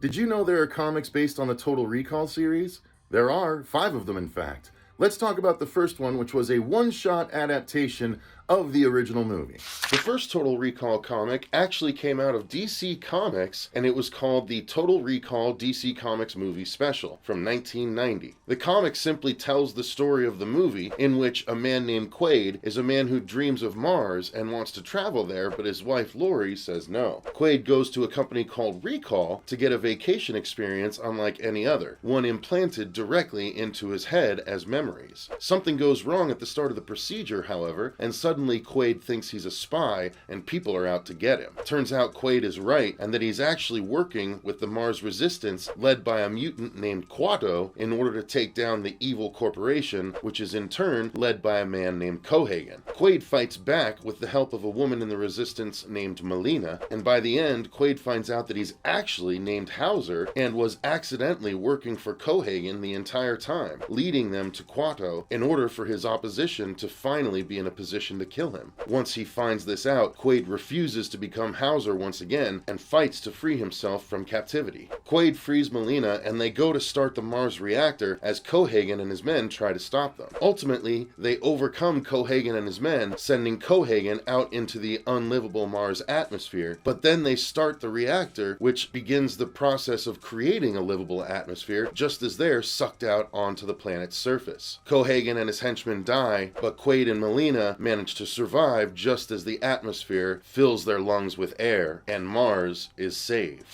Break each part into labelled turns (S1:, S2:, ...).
S1: Did you know there are comics based on the Total Recall series? There are, 5 of them in fact. Let's talk about the first one, which was a one-shot adaptation of the original movie.
S2: The first Total Recall comic actually came out of DC Comics, and it was called the Total Recall DC Comics Movie Special from 1990. The comic simply tells the story of the movie, in which a man named Quaid is a man who dreams of Mars and wants to travel there, but his wife Lori says no. Quaid goes to a company called Recall to get a vacation experience unlike any other, one implanted directly into his head as memories. Something goes wrong at the start of the procedure, however, and suddenly Quaid thinks he's a spy and people are out to get him. Turns out Quaid is right, and that he's actually working with the Mars Resistance led by a mutant named Kuato in order to take down the evil corporation, which is in turn led by a man named Cohagen. Quaid fights back with the help of a woman in the Resistance named Melina, and by the end Quaid finds out that he's actually named Hauser and was accidentally working for Cohagen the entire time, leading them to Kuato in order for his opposition to finally be in a position to kill him. Once he finds this out, Quaid refuses to become Hauser once again and fights to free himself from captivity. Quaid frees Melina and they go to start the Mars reactor as Cohagen and his men try to stop them. Ultimately, they overcome Cohagen and his men, sending Cohagen out into the unlivable Mars atmosphere, but then they start the reactor, which begins the process of creating a livable atmosphere just as they're sucked out onto the planet's surface. Cohagen and his henchmen die, but Quaid and Melina manage to survive just as the atmosphere fills their lungs with air, and Mars is saved.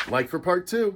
S1: Like for part 2.